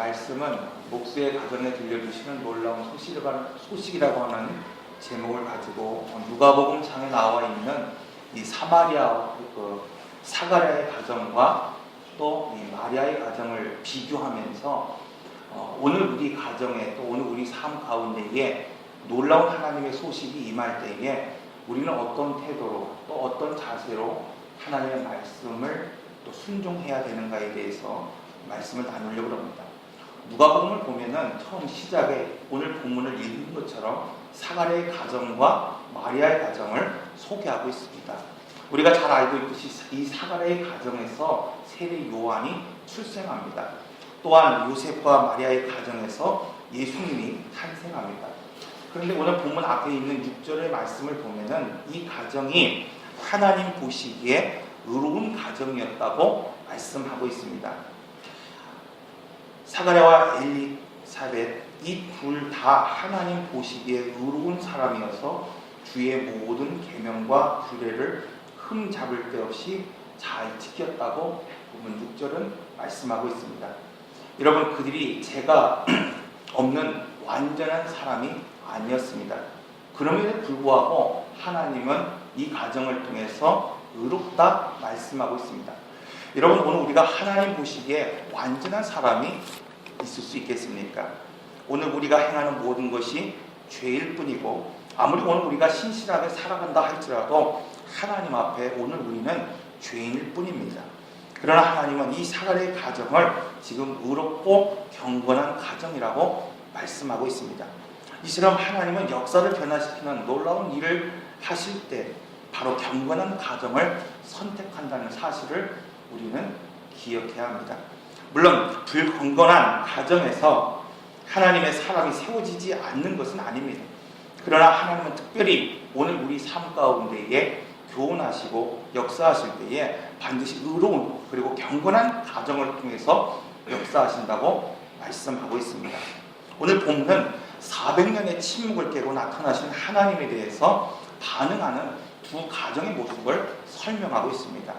말씀은 목수의 가정에 들려주시는 놀라운 소식이라고 하는 제목을 가지고 누가복음 장에 나와 있는 이 사마리아 사가랴의 가정과 또 이 마리아의 가정을 비교하면서 오늘 우리 가정에 또 오늘 우리 삶 가운데에 놀라운 하나님의 소식이 임할 때에 우리는 어떤 태도로 또 어떤 자세로 하나님의 말씀을 또 순종해야 되는가에 대해서 말씀을 나누려고 합니다. 누가복음을 보면은 처음 시작에 오늘 본문을 읽은 것처럼 사가랴의 가정과 마리아의 가정을 소개하고 있습니다. 우리가 잘 알고 있듯이 이 사가랴의 가정에서 세례 요한이 출생합니다. 또한 요셉과 마리아의 가정에서 예수님이 탄생합니다. 그런데 오늘 본문 앞에 있는 6절의 말씀을 보면은 이 가정이 하나님 보시기에 의로운 가정이었다고 말씀하고 있습니다. 사가랴와 엘리사벳 이 둘 다 하나님 보시기에 의로운 사람이어서 주의 모든 계명과 규례를 흠 잡을 데 없이 잘 지켰다고 본문 6절은 말씀하고 있습니다. 여러분, 그들이 죄가 없는 완전한 사람이 아니었습니다. 그럼에도 불구하고 하나님은 이 가정을 통해서 의롭다 말씀하고 있습니다. 여러분, 오늘 우리가 하나님 보시기에 완전한 사람이 있을 수 있겠습니까? 오늘 우리가 행하는 모든 것이 죄일 뿐이고 아무리 오늘 우리가 신실하게 살아간다 할지라도 하나님 앞에 오늘 우리는 죄인일 뿐입니다. 그러나 하나님은 이 사가랴의 가정을 지금 의롭고 경건한 가정이라고 말씀하고 있습니다. 이처럼 하나님은 역사를 변화시키는 놀라운 일을 하실 때 바로 경건한 가정을 선택한다는 사실을 우리는 기억해야 합니다. 물론 불경건한 가정에서 하나님의 사람이 세워지지 않는 것은 아닙니다. 그러나 하나님은 특별히 오늘 우리 삶 가운데에 교훈하시고 역사하실 때에 반드시 의로운 그리고 경건한 가정을 통해서 역사하신다고 말씀하고 있습니다. 오늘 본문은 400년의 침묵을 깨고 나타나신 하나님에 대해서 반응하는 두 가정의 모습을 설명하고 있습니다.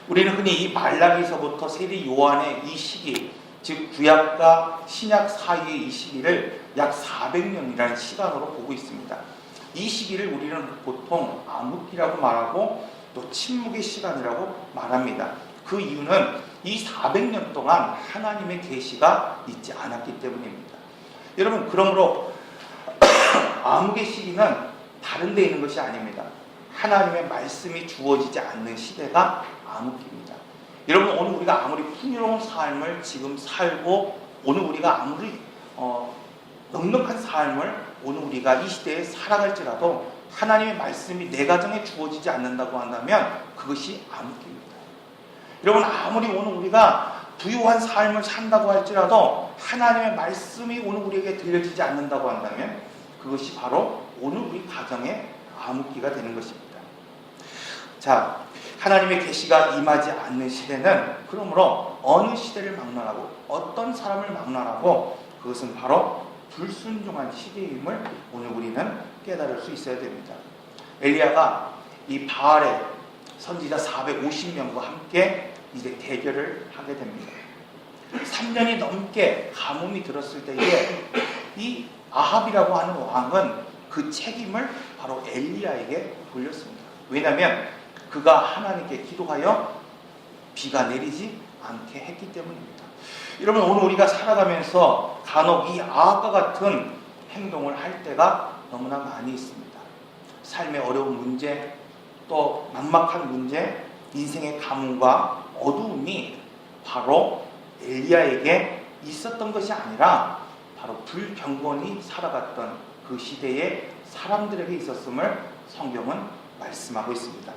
우리는 흔히 이 말라기서부터 세례 요한의 이 시기, 즉 구약과 신약 사이의 이 시기를 약 400년이라는 시간으로 보고 있습니다. 이 시기를 우리는 보통 암흑기라고 말하고 또 침묵의 시간이라고 말합니다. 그 이유는 이 400년 동안 하나님의 계시가 있지 않았기 때문입니다. 여러분, 그러므로 암흑의 시기는 다른 데 있는 것이 아닙니다. 하나님의 말씀이 주어지지 않는 시대가 암흑기입니다. 여러분, 오늘 우리가 아무리 풍요로운 삶을 지금 살고 오늘 우리가 아무리 넉넉한 삶을 오늘 우리가 이 시대에 살아갈지라도 하나님의 말씀이 내 가정에 주어지지 않는다고 한다면 그것이 암흑기입니다. 여러분, 아무리 오늘 우리가 부유한 삶을 산다고 할지라도 하나님의 말씀이 오늘 우리에게 들려지지 않는다고 한다면 그것이 바로 오늘 우리 가정의 암흑기가 되는 것입니다. 자, 하나님의 계시가 임하지 않는 시대는 그러므로 어느 시대를 막론하고 어떤 사람을 막론하고 그것은 바로 불순종한 시대임을 오늘 우리는 깨달을 수 있어야 됩니다. 엘리야가 이 바알의 선지자 450명과 함께 이제 대결을 하게 됩니다. 3년이 넘게 가뭄이 들었을 때에 이 아합이라고 하는 왕은 그 책임을 바로 엘리야에게 돌렸습니다. 왜냐하면 그가 하나님께 기도하여 비가 내리지 않게 했기 때문입니다. 여러분, 오늘 우리가 살아가면서 간혹 이 아합과 같은 행동을 할 때가 너무나 많이 있습니다. 삶의 어려운 문제, 또 막막한 문제, 인생의 가뭄과 어두움이 바로 엘리야에게 있었던 것이 아니라 바로 불경건히 살아갔던 그 시대의 사람들에게 있었음을 성경은 말씀하고 있습니다.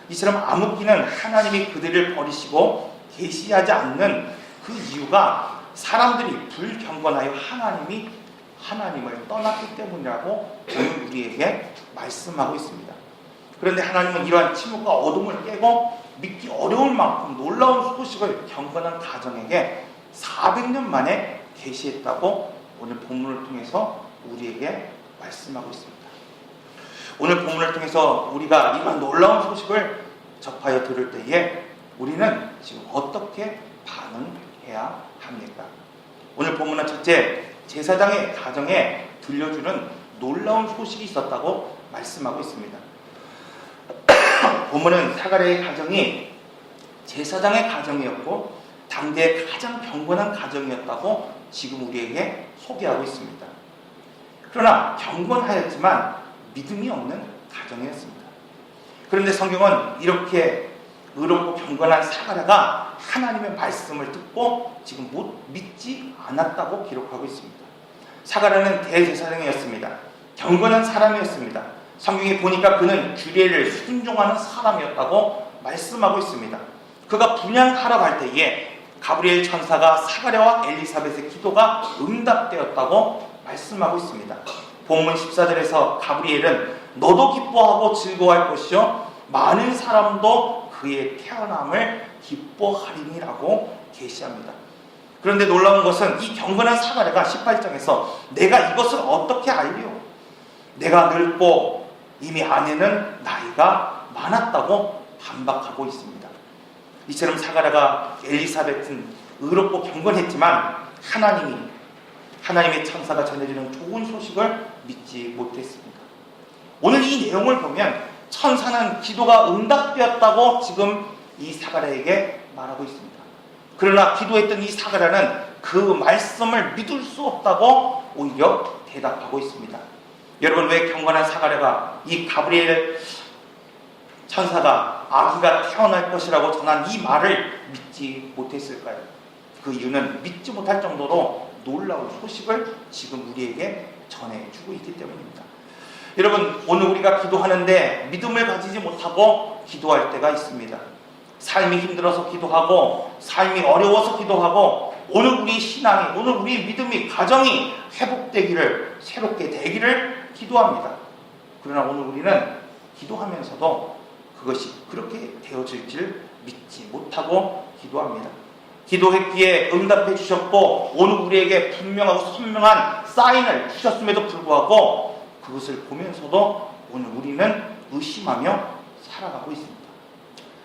이처럼 암흑기는 하나님이 그들을 버리시고 계시하지 않는 그 이유가 사람들이 불경건하여 하나님을 떠났기 때문이라고 오늘 우리에게 말씀하고 있습니다. 그런데 하나님은 이러한 침묵과 어둠을 깨고 믿기 어려울 만큼 놀라운 소식을 경건한 가정에게 400년 만에 계시했다고 오늘 본문을 통해서 우리에게 말씀하고 있습니다. 오늘 본문을 통해서 우리가 이러한 놀라운 소식을 접하여 들을 때에 우리는 지금 어떻게 반응해야 합니까? 오늘 본문은 첫째, 제사장의 가정에 들려주는 놀라운 소식이 있었다고 말씀하고 있습니다. 본문은 사가랴의 가정이 제사장의 가정이었고 당대의 가장 경건한 가정이었다고 지금 우리에게 소개하고 있습니다. 그러나 경건하였지만 믿음이 없는 가정이었습니다. 그런데 성경은 이렇게 의롭고 경건한 사가랴가 하나님의 말씀을 듣고 지금 믿지 않았다고 기록하고 있습니다. 사가랴는 대제사장이었습니다. 경건한 사람이었습니다. 성경에 보니까 그는 규례를 순종하는 사람이었다고 말씀하고 있습니다. 그가 분양하러 갈 때에 가브리엘 천사가 사가랴와 엘리사벳의 기도가 응답되었다고 말씀하고 있습니다. 본문 14절에서 가브리엘은 너도 기뻐하고 즐거워할 것이요 많은 사람도 그의 태어남을 기뻐하리니라고 계시합니다. 그런데 놀라운 것은 이 경건한 사가랴가 18장에서 내가 이것을 어떻게 알리오? 내가 늙고 이미 아내는 나이가 많았다고 반박하고 있습니다. 이처럼 사가랴가 엘리사벳은 의롭고 경건했지만 하나님의 천사가 전해주는 좋은 소식을 믿지 못했습니다. 오늘 이 내용을 보면 천사는 기도가 응답되었다고 지금 이 사가랴에게 말하고 있습니다. 그러나 기도했던 이 사가랴는 그 말씀을 믿을 수 없다고 오히려 대답하고 있습니다. 여러분, 왜 경건한 사가랴가 이 가브리엘 천사가 아기가 태어날 것이라고 전한 이 말을 믿지 못했을까요? 그 이유는 믿지 못할 정도로 놀라운 소식을 지금 우리에게 전해주고 있기 때문입니다. 여러분, 오늘 우리가 기도하는데 믿음을 가지지 못하고 기도할 때가 있습니다. 삶이 힘들어서 기도하고 삶이 어려워서 기도하고 오늘 우리 신앙이, 오늘 우리 믿음이, 가정이 회복되기를, 새롭게 되기를 기도합니다. 그러나 오늘 우리는 기도하면서도 그것이 그렇게 되어질 줄 믿지 못하고 기도합니다. 기도했기에 응답해 주셨고 오늘 우리에게 분명하고 선명한 사인을 주셨음에도 불구하고 그것을 보면서도 오늘 우리는 의심하며 살아가고 있습니다.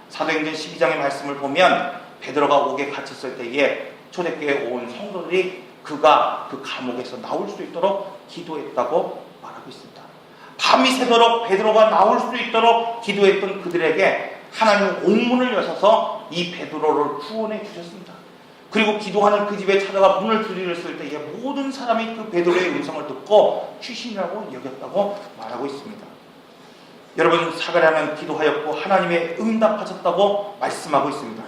사도행전 12장의 말씀을 보면 베드로가 옥에 갇혔을 때에 초대교회에 온 성도들이 그가 그 감옥에서 나올 수 있도록 기도했다고 말하고 있습니다. 밤이 새도록 베드로가 나올 수 있도록 기도했던 그들에게 하나님은 옥문을 여셔서 이 베드로를 구원해 주셨습니다. 그리고 기도하는 그 집에 찾아가 문을 두드렸을 때에 모든 사람이 그 베드로의 음성을 듣고 귀신이라고 여겼다고 말하고 있습니다. 여러분, 사가랴는 기도하였고 하나님의 응답하셨다고 말씀하고 있습니다.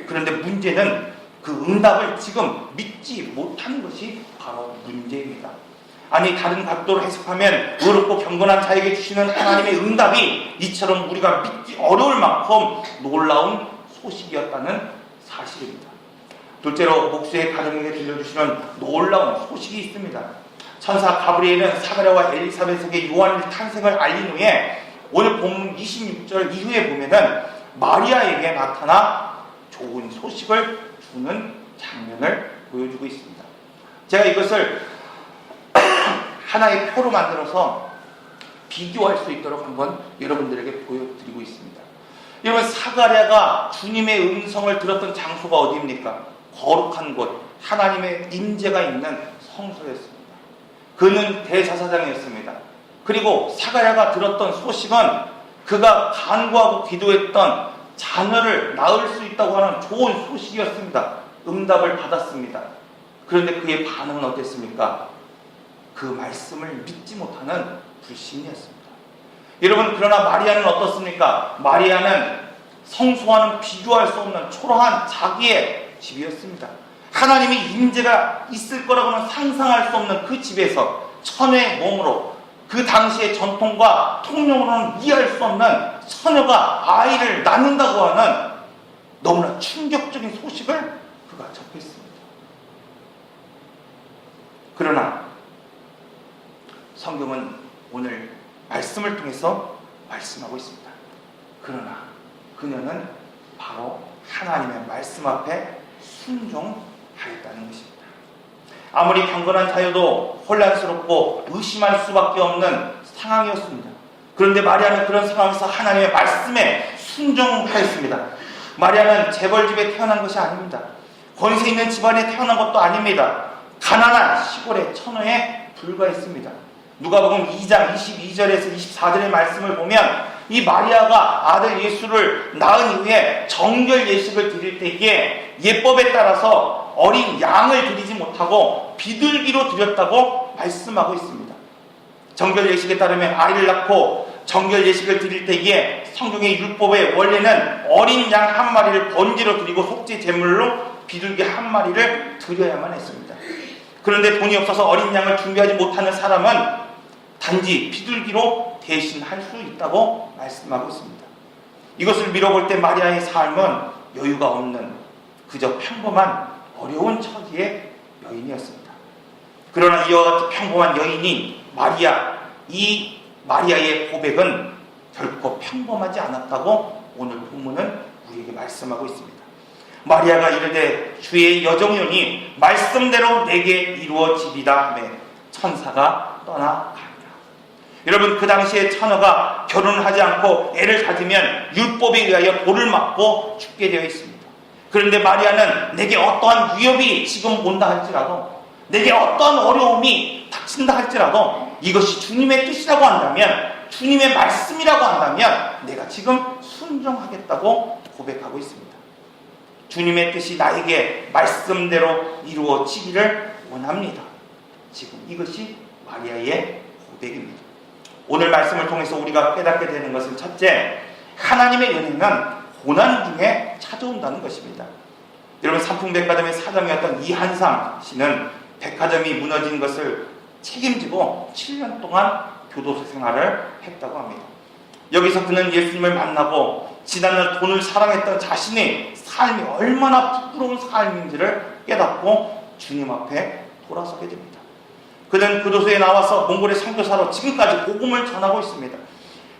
그런데 문제는 그 응답을 지금 믿지 못하는 것이 바로 문제입니다. 아니, 다른 각도로 해석하면 의롭고 경건한 자에게 주시는 하나님의 응답이 이처럼 우리가 믿기 어려울 만큼 놀라운 소식이었다는 사실입니다. 둘째로 목수의 가정에게 들려주시는 놀라운 소식이 있습니다. 천사 가브리엘은 사가랴와 엘리사벳에게 요한의 탄생을 알린 후에 오늘 본문 26절 이후에 보면은 마리아에게 나타나 좋은 소식을 주는 장면을 보여주고 있습니다. 제가 이것을 하나의 표로 만들어서 비교할 수 있도록 한번 여러분들에게 보여드리고 있습니다. 여러분, 사가랴가 주님의 음성을 들었던 장소가 어디입니까? 거룩한 곳, 하나님의 임재가 있는 성소였습니다. 그는 대제사장이었습니다. 그리고 사가랴가 들었던 소식은 그가 간구하고 기도했던 자녀를 낳을 수 있다고 하는 좋은 소식이었습니다. 응답을 받았습니다. 그런데 그의 반응은 어땠습니까? 그 말씀을 믿지 못하는 불신이었습니다. 여러분, 그러나 마리아는 어떻습니까? 마리아는 성소와는 비교할 수 없는 초라한 자기의 집이었습니다. 하나님의 임재가 있을 거라고는 상상할 수 없는 그 집에서 천의 몸으로 그 당시의 전통과 통념으로는 이해할 수 없는 처녀가 아이를 낳는다고 하는 너무나 충격적인 소식을 그가 접했습니다. 그러나 성경은 오늘 말씀을 통해서 말씀하고 있습니다. 그러나 그녀는 바로 하나님의 말씀 앞에 순종하였다는 것입니다. 아무리 경건한 자여도 혼란스럽고 의심할 수밖에 없는 상황이었습니다. 그런데 마리아는 그런 상황에서 하나님의 말씀에 순종하였습니다. 마리아는 재벌집에 태어난 것이 아닙니다. 권세 있는 집안에 태어난 것도 아닙니다. 가난한 시골의 처녀에 불과했습니다. 누가복음 2장 22절에서 24절의 말씀을 보면 이 마리아가 아들 예수를 낳은 이후에 정결 예식을 드릴 때에 예법에 따라서 어린 양을 드리지 못하고 비둘기로 드렸다고 말씀하고 있습니다. 정결 예식에 따르면 아이를 낳고 정결 예식을 드릴 때에 성경의 율법에 원래는 어린 양 한 마리를 번제로 드리고 속죄 제물로 비둘기 한 마리를 드려야만 했습니다. 그런데 돈이 없어서 어린 양을 준비하지 못하는 사람은 단지 비둘기로 대신할 수 있다고 말씀하고 있습니다. 이것을 미뤄볼 때 마리아의 삶은 여유가 없는 그저 평범한 어려운 처지의 여인이었습니다. 그러나 이와 같은 평범한 여인이 이 마리아의 고백은 결코 평범하지 않았다고 오늘 본문은 우리에게 말씀하고 있습니다. 마리아가 이르되 주의 여정연이 말씀대로 내게 이루어지리다 하며 천사가 떠나가니라. 여러분, 그 당시에 처녀가 결혼하지 않고 애를 가지면 율법에 의하여 돌을 맞고 죽게 되어 있습니다. 그런데 마리아는 내게 어떠한 위협이 지금 온다 할지라도, 내게 어떠한 어려움이 닥친다 할지라도 이것이 주님의 뜻이라고 한다면, 주님의 말씀이라고 한다면 내가 지금 순종하겠다고 고백하고 있습니다. 주님의 뜻이 나에게 말씀대로 이루어지기를 원합니다. 지금 이것이 마리아의 고백입니다. 오늘 말씀을 통해서 우리가 깨닫게 되는 것은 첫째, 하나님의 은혜는 고난 중에 찾아온다는 것입니다. 여러분, 삼풍백화점의 사장이었던 이한상 씨는 백화점이 무너진 것을 책임지고 7년 동안 교도소 생활을 했다고 합니다. 여기서 그는 예수님을 만나고 지난날 돈을 사랑했던 자신의 삶이 얼마나 부끄러운 삶인지를 깨닫고 주님 앞에 돌아서게 됩니다. 그는 교도소에 나와서 몽골의 선교사로 지금까지 복음을 전하고 있습니다.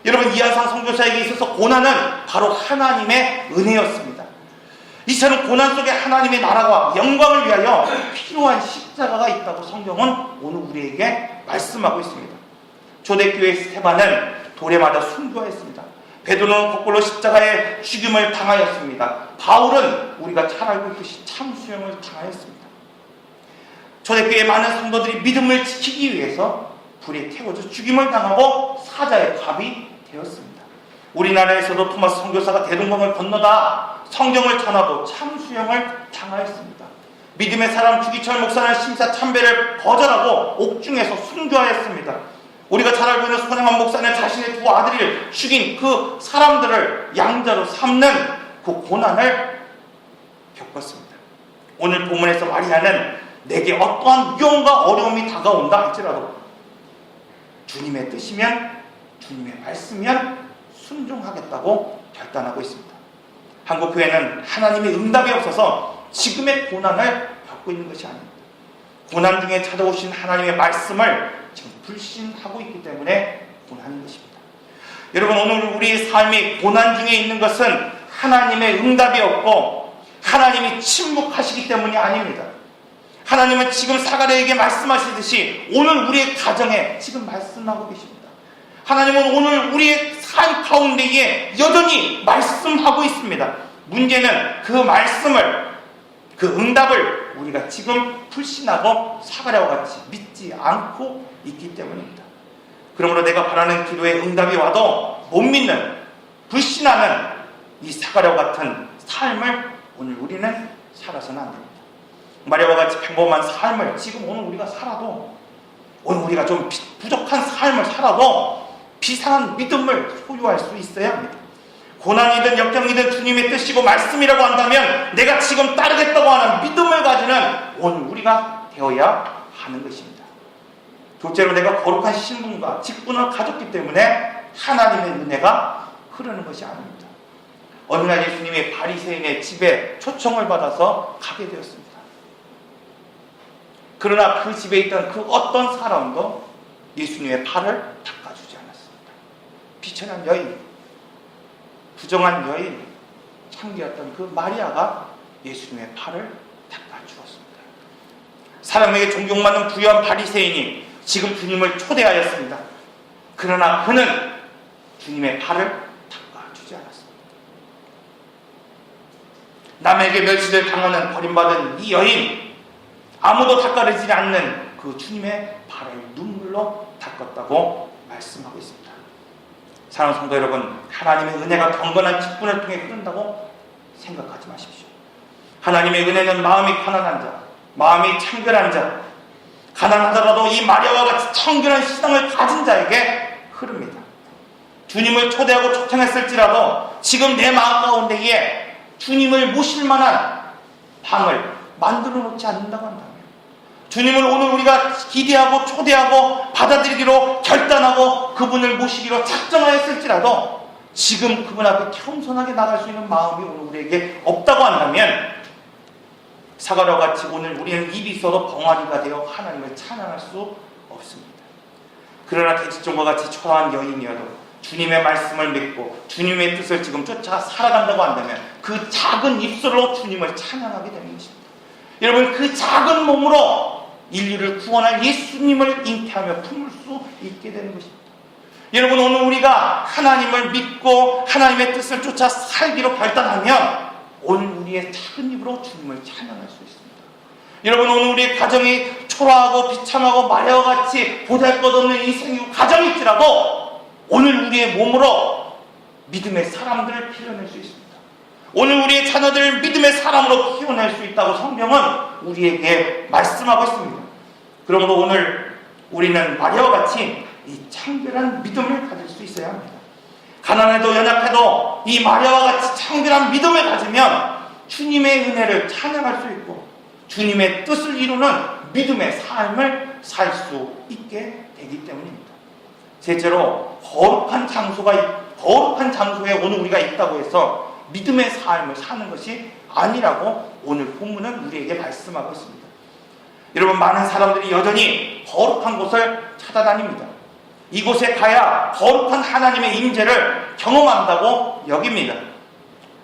여러분, 이한상 선교사에게 있어서 고난은 바로 하나님의 은혜였습니다. 이처럼 고난 속에 하나님의 나라와 영광을 위하여 필요한 십자가가 있다고 성경은 오늘 우리에게 말씀하고 있습니다. 초대교회 스테반은 돌에 맞아 순교했습니다. 베드로는 거꾸로 십자가에 죽임을 당하였습니다. 바울은 우리가 잘 알고 있듯이 참수형을 당하였습니다. 초대교회 많은 성도들이 믿음을 지키기 위해서 불에 태워져 죽임을 당하고 사자의 갑이 되었습니다. 우리나라에서도 토마스 선교사가 대동강을 건너다 성경을 전하고 참수형을 당하였습니다. 믿음의 사람 주기철 목사는 심사참배를 거절하고 옥중에서 순교하였습니다. 우리가 잘 알고 있는 손양환 목사는 자신의 두 아들을 죽인 그 사람들을 양자로 삼는 그 고난을 겪었습니다. 오늘 본문에서 마리아는 내게 어떠한 위험과 어려움이 다가온다 할지라도 주님의 뜻이면, 주님의 말씀이면 순종하겠다고 결단하고 있습니다. 한국교회는 하나님의 응답이 없어서 지금의 고난을 겪고 있는 것이 아닙니다. 고난 중에 찾아오신 하나님의 말씀을 지금 불신하고 있기 때문에 고난인 것입니다. 여러분, 오늘 우리의 삶이 고난 중에 있는 것은 하나님의 응답이 없고 하나님이 침묵하시기 때문이 아닙니다. 하나님은 지금 사가랴에게 말씀하시듯이 오늘 우리의 가정에 지금 말씀하고 계십니다. 하나님은 오늘 우리의 삶 가운데에 여전히 말씀하고 있습니다. 문제는 그 말씀을, 그 응답을 우리가 지금 불신하고 사가랴와 같이 믿지 않고 있기 때문입니다. 그러므로 내가 바라는 기도에 응답이 와도 못 믿는, 불신하는 이 사가랴와 같은 삶을 오늘 우리는 살아서는 안 됩니다. 마리아와 같이 평범한 삶을 지금 오늘 우리가 살아도, 오늘 우리가 좀 부족한 삶을 살아도 비상한 믿음을 소유할 수 있어야 합니다. 고난이든 역경이든 주님의 뜻이고 말씀이라고 한다면 내가 지금 따르겠다고 하는 믿음을 가지는 오늘 우리가 되어야 하는 것입니다. 둘째로, 내가 거룩한 신분과 직분을 가졌기 때문에 하나님의 은혜가 흐르는 것이 아닙니다. 어느 날 예수님이 바리새인의 집에 초청을 받아서 가게 되었습니다. 그러나 그 집에 있던 그 어떤 사람도 예수님의 팔을 닦아주지 않았습니다. 비천한 여인, 부정한 여인, 창기였던 그 마리아가 예수님의 팔을 닦아주었습니다. 사람에게 존경받는 부유한 바리새인이 지금 주님을 초대하였습니다. 그러나 그는 주님의 팔을 닦아주지 않았습니다. 남에게 멸시를 당하는 버림받은 이 여인, 아무도 닦아내지 않는 그 주님의 발을 눈물로 닦았다고 말씀하고 있습니다. 사랑하는 성도 여러분, 하나님의 은혜가 경건한 직분을 통해 흐른다고 생각하지 마십시오. 하나님의 은혜는 마음이 편안한 자, 마음이 청결한 자, 가난하더라도 이 마리아와 같이 청결한 신앙을 가진 자에게 흐릅니다. 주님을 초대하고 초청했을지라도 지금 내 마음 가운데에 주님을 모실 만한 방을 만들어 놓지 않는다고 한다면, 주님을 오늘 우리가 기대하고 초대하고 받아들이기로 결단하고 그분을 모시기로 작정하였을지라도 지금 그분 앞에 겸손하게 나갈 수 있는 마음이 오늘 우리에게 없다고 한다면, 사가랴와 같이 오늘 우리는 입이 있어도 벙어리가 되어 하나님을 찬양할 수 없습니다. 그러나 대지종과 같이 초라한 여인이어도 주님의 말씀을 믿고 주님의 뜻을 지금 쫓아 살아간다고 한다면 그 작은 입술로 주님을 찬양하게 되는 것입니다. 여러분, 그 작은 몸으로 인류를 구원할 예수님을 잉태하며 품을 수 있게 되는 것입니다. 여러분, 오늘 우리가 하나님을 믿고 하나님의 뜻을 쫓아 살기로 결단하면 오늘 우리의 작은 입으로 주님을 찬양할 수 있습니다. 여러분, 오늘 우리의 가정이 초라하고 비참하고 마리아와 같이 보잘것없는 인생이고 가정일지라도 오늘 우리의 몸으로 믿음의 사람들을 피워낼 수 있습니다. 오늘 우리의 자녀들을 믿음의 사람으로 키워낼 수 있다고 성경은 우리에게 말씀하고 있습니다. 그러므로 오늘 우리는 마리아와 같이 이 청결한 믿음을 가질 수 있어야 합니다. 가난해도 연약해도 이 마리아와 같이 청결한 믿음을 가지면 주님의 은혜를 찬양할 수 있고 주님의 뜻을 이루는 믿음의 삶을 살 수 있게 되기 때문입니다. 셋째로, 거룩한 장소에 오늘 우리가 있다고 해서 믿음의 삶을 사는 것이 아니라고 오늘 본문은 우리에게 말씀하고 있습니다. 여러분, 많은 사람들이 여전히 거룩한 곳을 찾아다닙니다. 이곳에 가야 거룩한 하나님의 임재를 경험한다고 여깁니다.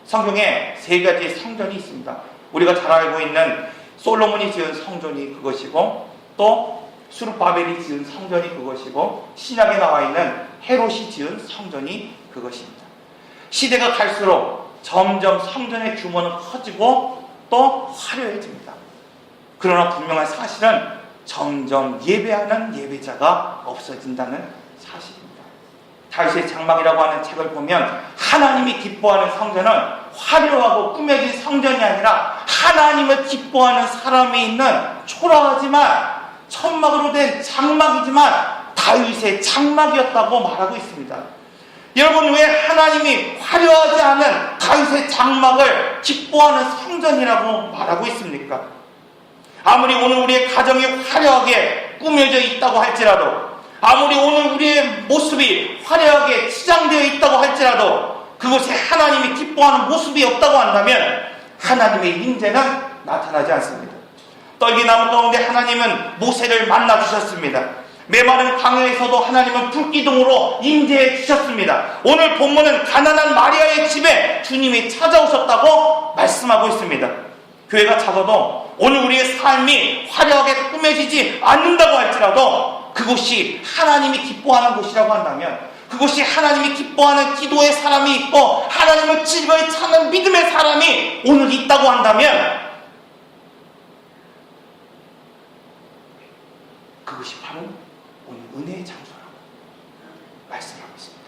성경에 세 가지의 성전이 있습니다. 우리가 잘 알고 있는 솔로몬이 지은 성전이 그것이고, 또 수르바벨이 지은 성전이 그것이고, 신약에 나와 있는 헤롯이 지은 성전이 그것입니다. 시대가 갈수록 점점 성전의 규모는 커지고 또 화려해집니다. 그러나 분명한 사실은 점점 예배하는 예배자가 없어진다는 사실입니다. 다윗의 장막이라고 하는 책을 보면 하나님이 기뻐하는 성전은 화려하고 꾸며진 성전이 아니라 하나님을 기뻐하는 사람이 있는 초라하지만 천막으로 된 장막이지만 다윗의 장막이었다고 말하고 있습니다. 여러분, 왜 하나님이 화려하지 않은 다윗의 장막을 기뻐하는 성전이라고 말하고 있습니까? 아무리 오늘 우리의 가정이 화려하게 꾸며져 있다고 할지라도, 아무리 오늘 우리의 모습이 화려하게 치장되어 있다고 할지라도 그곳에 하나님이 기뻐하는 모습이 없다고 한다면 하나님의 임재는 나타나지 않습니다. 떨기나무 가운데 하나님은 모세를 만나 주셨습니다. 메마른 강야에서도 하나님은 불기둥으로 임재해 주셨습니다. 오늘 본문은 가난한 마리아의 집에 주님이 찾아오셨다고 말씀하고 있습니다. 교회가 작아도 오늘 우리의 삶이 화려하게 꾸며지지 않는다고 할지라도 그곳이 하나님이 기뻐하는 곳이라고 한다면, 그곳이 하나님이 기뻐하는 기도의 사람이 있고 하나님을 즐거이 찾는 믿음의 사람이 오늘 있다고 한다면 그것이 바로 오늘 은혜의 장소라고 말씀하고 있습니다.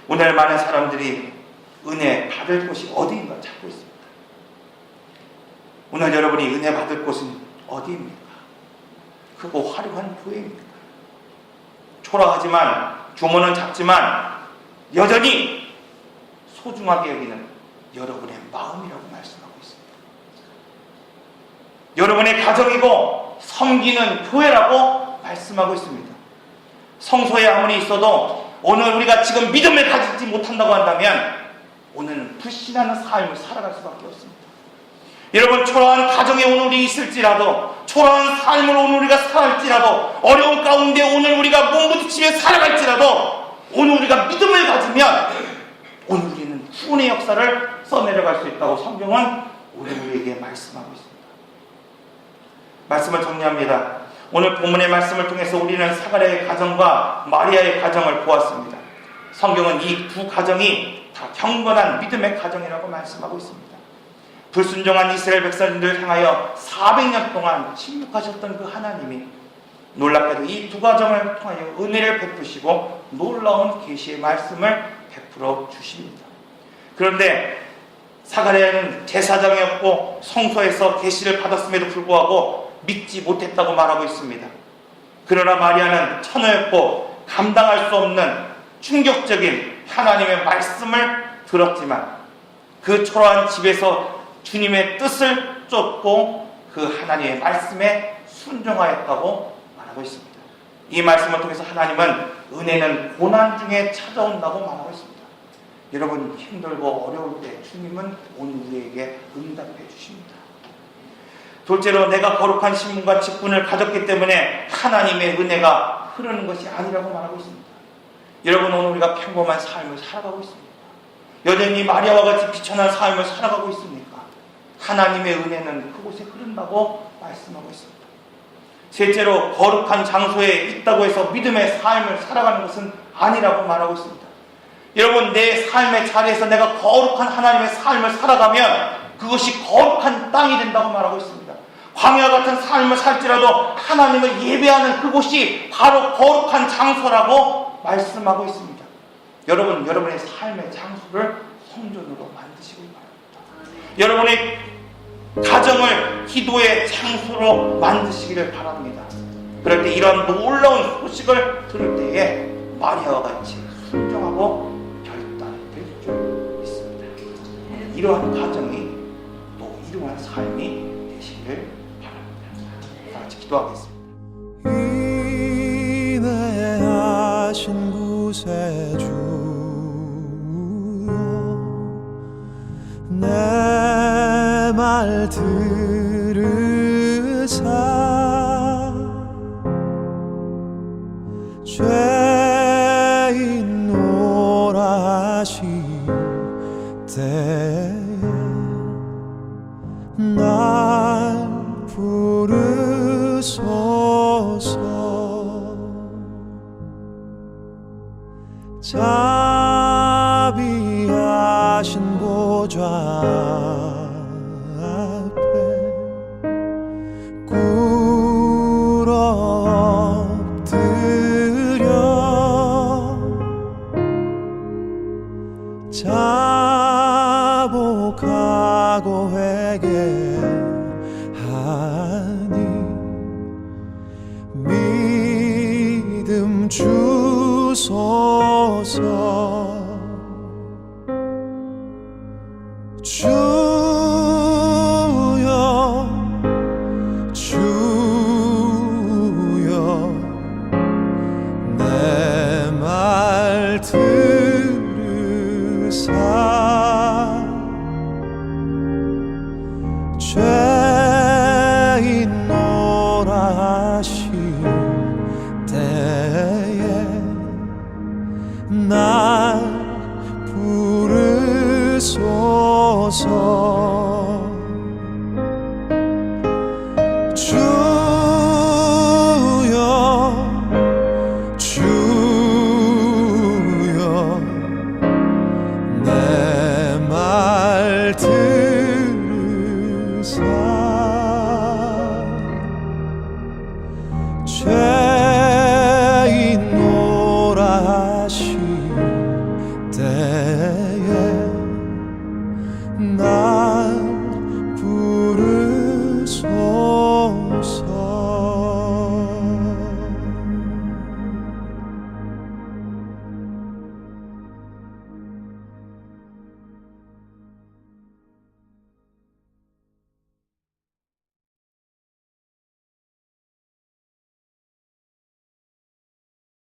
오늘 많은 사람들이 은혜 받을 곳이 어디인가 찾고 있습니다. 오늘 여러분이 은혜 받을 곳은 어디입니까? 크고 화려한 교회입니다. 초라하지만 규모는 작지만 여전히 소중하게 여기는 여러분의 마음이라고 말씀하고 있습니다. 여러분의 가정이고 섬기는 교회라고 말씀하고 있습니다. 성소에 아무리 있어도 오늘 우리가 지금 믿음을 가지지 못한다고 한다면 오늘은 불신하는 삶을 살아갈 수밖에 없습니다. 여러분, 초라한 가정에 오늘 우리 있을지라도, 초라한 삶을 오늘 우리가 살할지라도, 어려운 가운데 오늘 우리가 몸부딪히며 살아갈지라도 오늘 우리가 믿음을 가지면 오늘 우리는 구원의 역사를 써내려갈 수 있다고 성경은 오늘 우리에게 말씀하고 있습니다. 말씀을 정리합니다. 오늘 본문의 말씀을 통해서 우리는 사가랴의 가정과 마리아의 가정을 보았습니다. 성경은 이 두 가정이 다 경건한 믿음의 가정이라고 말씀하고 있습니다. 불순종한 이스라엘 백성들을 향하여 400년 동안 침묵하셨던 그 하나님이 놀랍게도 이 두 가정을 통하여 은혜를 베푸시고 놀라운 계시의 말씀을 베풀어 주십니다. 그런데 사가랴는 제사장이었고 성소에서 계시를 받았음에도 불구하고 믿지 못했다고 말하고 있습니다. 그러나 마리아는 처녀였고 감당할 수 없는 충격적인 하나님의 말씀을 들었지만 그 초라한 집에서 주님의 뜻을 쫓고 그 하나님의 말씀에 순종하였다고 말하고 있습니다. 이 말씀을 통해서 하나님은 은혜는 고난 중에 찾아온다고 말하고 있습니다. 여러분, 힘들고 어려울 때 주님은 오늘 우리에게 응답해 주십니다. 둘째로, 내가 거룩한 신분과 직분을 가졌기 때문에 하나님의 은혜가 흐르는 것이 아니라고 말하고 있습니다. 여러분, 오늘 우리가 평범한 삶을 살아가고 있습니다. 여전히 마리아와 같이 비천한 삶을 살아가고 있습니까? 하나님의 은혜는 그곳에 흐른다고 말씀하고 있습니다. 셋째로, 거룩한 장소에 있다고 해서 믿음의 삶을 살아가는 것은 아니라고 말하고 있습니다. 여러분, 내 삶의 자리에서 내가 거룩한 하나님의 삶을 살아가면 그것이 거룩한 땅이 된다고 말하고 있습니다. 광야 같은 삶을 살지라도 하나님을 예배하는 그곳이 바로 거룩한 장소라고 말씀하고 있습니다. 여러분, 여러분의 삶의 장소를 성전으로 만드시기 바랍니다. 여러분의 가정을 기도의 장소로 만드시기를 바랍니다. 그럴 때 이런 놀라운 소식을 들을 때에 마리아와 같이 순종하고 결단이 될 줄 믿습니다. 이러한 가정이 또 이러한 삶이 되시기를 바랍니다. 다 같이 기도하겠습니다. 인내하신 곳에 주여 내 말 들으사 죄인 오라 하실 때에 날 부르소서. 자비하신 보좌 앞에 꿇어 엎드려 자복하고 회개하니 믿음 주소서. 주여 주여 내 말 들으사 죄인 오라 하실 때에 날 부르소서. 주여 주여 내 말 들으사 죄인 오라 하실 때에 날 부르소서.